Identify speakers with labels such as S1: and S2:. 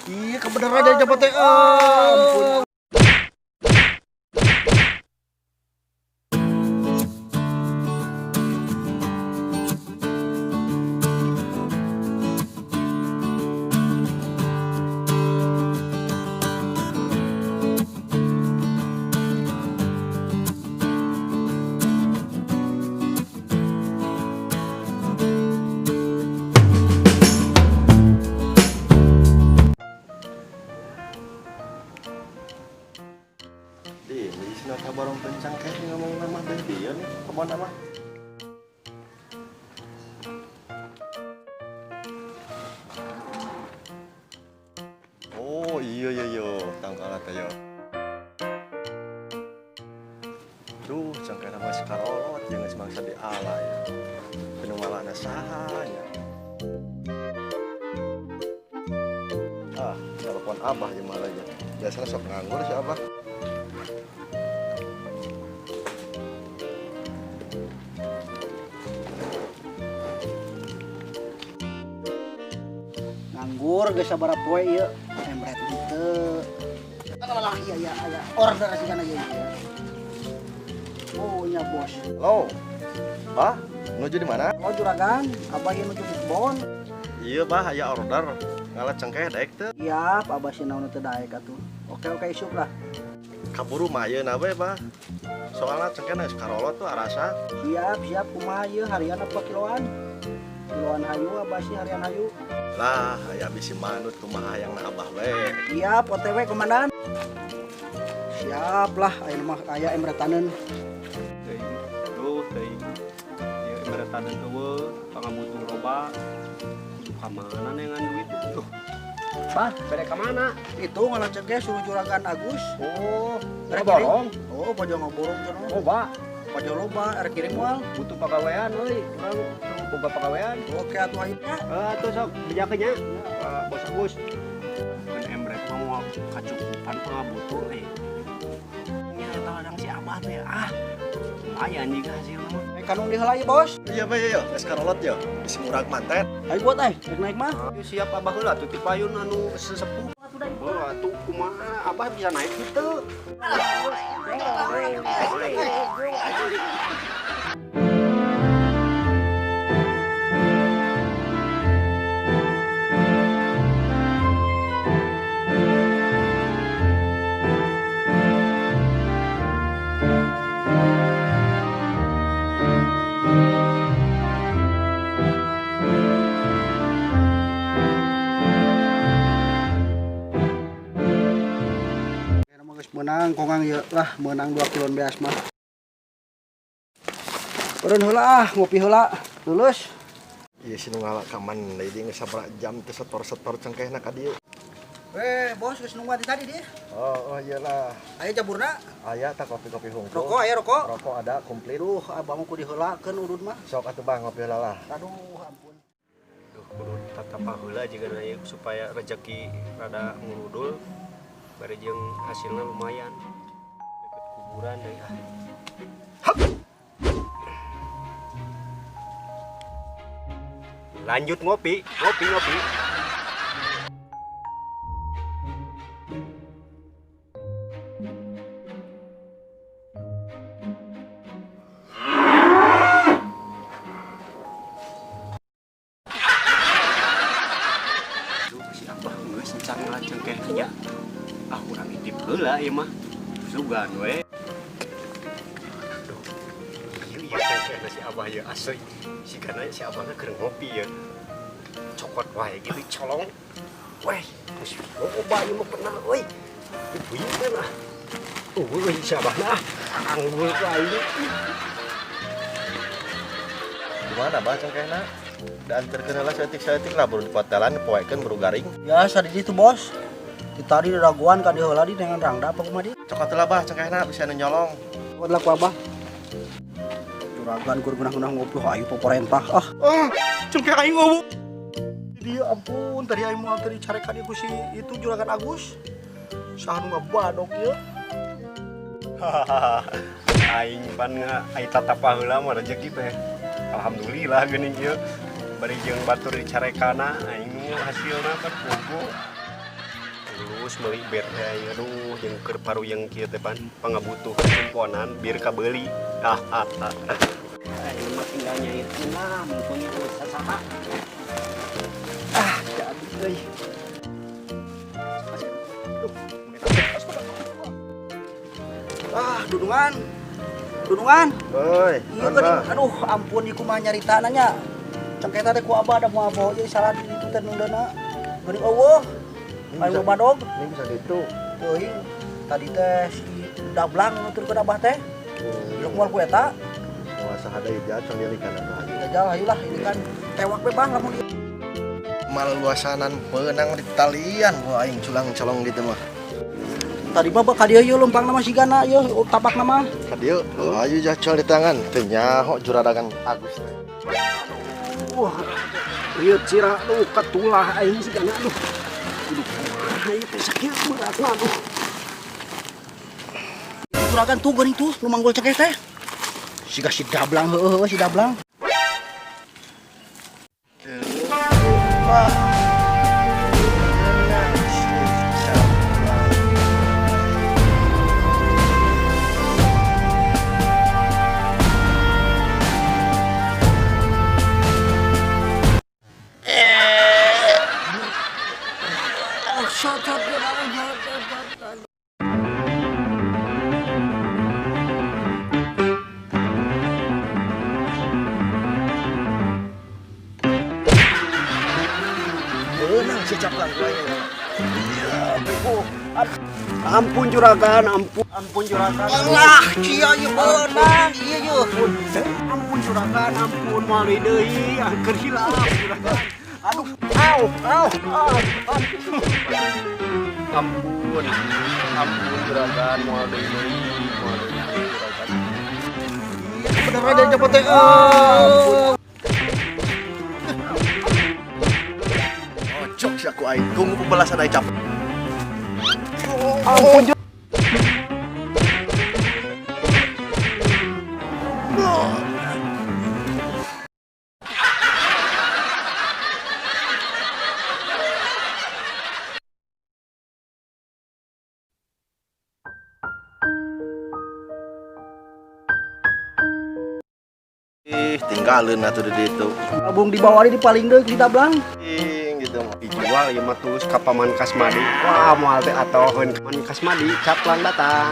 S1: Iya kebenaran aja cepet teh. Ampun.
S2: Di sini barong kencang kayak ngomong nama baby ya nih, kemana nama? Oh iya iya iya, tangkalat ya. Duh, cangkeh nama sekarolot jangan semangsa di ala ya. Penuh malah nasahanya. Telepon abah ya malah ya. Biasanya sok nganggur si abah.
S1: Nganggur geus sabaraha poe ieu. Embret henteu. Alah iya order sih kana ieu. Oh nya bos.
S2: Halo. Bah, menuju di mana?
S1: Oh juragan, abah ieu nuju Bisbon.
S2: Iya, bah, aya order. Ngalat cengkeh daek teu.
S1: Iya, abah sih naon teu daek atuh. Oke isuk lah.
S2: Kaburu mah ayeuna we, bah. Soalnya cengkeh geus karolot tuh arasa.
S1: Siap kumaha ieu harian apa kiloan? Kiloan hayu abah sih harian hayu.
S2: Lah, aya bisi manut kumaha hayangna abah we.
S1: Siap OTW komandan. Siap lah aya mah aya embretaneun.
S3: Duh, teuing. Ieu embretaneun eueuh, pangamutung loba. Kudu ka mana nengan duit itu?
S1: Bah,
S3: Bere ka mana?
S1: itu ngalacak ge suruh juragan Agus.
S3: Oh,
S1: Erek
S3: borong.
S1: kirim. Oh, pojok ngoborong cenah.
S3: Oh, Ba,
S1: Pojok loba erek kirim moal.
S3: butuh pagawean euy. Urang boga pagawean.
S1: Oke atuh ayeuna.
S3: Atuh sok bejakeun nya. Bos Agus. Keun embret mah moal kacukupan pangabutuh euy. Nya eta ladang si Abah teh lumayan juga hasil mah.
S1: Kanung diheula ieu, Bos.
S2: Iya, bah, iya, geus karolot ya. Bisi murag mantet.
S1: Ayo buat rek naik mah.
S3: Ayo siap Abah heula tuh ti payun anu sesepuh. Oh, atuh kumaha Abah bisa naik kitu.
S1: Kira mah geus meunang kongang ieu lah meunang 2 kilon beas mah. Turun heula ngopi heula. Lulus.
S2: Iya sih nu ngalak kaman deui geus sabaraha jam teh setor-setor cengkehna ka dieu.
S1: Bos geus nunggu tadi dia.
S2: Oh iyalah.
S1: Aya jaburna.
S2: Aya tak kopi-kopi hungkul.
S1: Rokok aya rokok.
S2: Rokok ada komplit.
S1: Aduh, abah mah kudu diheulakeun urut mah.
S2: Sok atuh bang ngopi heula lah.
S1: Aduh, ampun.
S3: Duh, kudu tatap heula jiga ieu supaya rezeki rada ngurudul. Bari jeung hasilna lumayan. Deket kuburan deui Lanjut ngopi. Duh, si Abah geus encan ngalaceng kehnya. Urang intip heula ieu mah. Sugan we. Duh. Ieu cengkehna si Abah ieu asli. Sigana si Abahna keur ngopi ya. Cokot wae gitu colong. Weh, geus loba ieu mah bener euy. Dibuyeukeun ah. Euy si Abahna anggur ku aing.
S2: Gimana bah cengkehna? Dianterkeun heula saeutik-saeutik lah baru dipotelan poekeun baru garing.
S1: Ya sadidi tuh, Bos. Di tadi raguan ka diheula di dengan rangda apa kumaha di?
S2: Cok atuh lah bah cengkehna bisa nu nyolong.
S1: Buat laku abah. Juragan kur gunah-gunah ngopi hayu pemerintah.
S3: Cengkeh aing ngomong.
S1: Dia ampun tadi aing moal tadi carekan ibu si itu juragan Agus. Saha nu ngabadog ieu.
S3: Aing pan ai tatapa heula mah rezeki teh. Alhamdulillah geuning ieu. Bari jeung batur dicarekana aing hasilna kan bogo. Terus meuli ber aduh jeung keur paru yang kieu teh pan pangabutuh kumponan bir kabeuli. Ayo mah tinggal nyairkeun lah mumpung ieu sasaha. Jadi euy.
S1: Dudungan. Dudungan.
S2: Oi,
S1: Iya geuning. Aduh, ampun ieu kumaha nyarita nanya. Cengkeh teh ku abah da moal bawa ieu salah di ditu teh nundana. Geuning eueuh. Ayo badog.
S2: Ini bisa gitu.
S1: Teuing. Tadi teh si Dablang nuturkeun abah teh. Ieu moal ku eta.
S2: Masa ada ijazah sendirikan atau aja.
S1: Jajal hayulah ini kan tewak we bang lamun ieu.
S2: Mal luasanan peunang di talian gua aing culang colong di mah.
S1: Tadi mah ka dieu ieu lempang nama sigana ieu tapak nama.
S2: Ka dieu ayo jacol di tangan teu nyaho juradagan Agus teh.
S3: Wah, rieu cira aduh katulah aing sigana aduh. Aing teh sakit beratna aduh.
S1: Juragan tuh geuning tuh nu manggul cengkeh teh. Siga si Dablang heueuh si Dablang.
S2: Beunang si caplang gua ini.
S3: Ampun juragan, ampun juragan.
S1: Allah, cia ieu beunang ieu ieu.
S3: Ampun juragan, ampun mali deui, keur hilaf juragan.
S1: Aduh, au.
S3: Ampun juragan, moal deui juragan.
S1: Bener aja cepet teh.
S2: Cok si aku aing tunggu pembalasan aing capek.
S3: Ampun
S2: Tinggalin atuh di ditu.
S1: Abung dibawa di paling deuk di Dablang.
S2: Gitu mah.
S3: dijual ieu mah tulus ka Paman Kasmadi. Wah moal teh atoheun Paman Kasmadi caplang datang.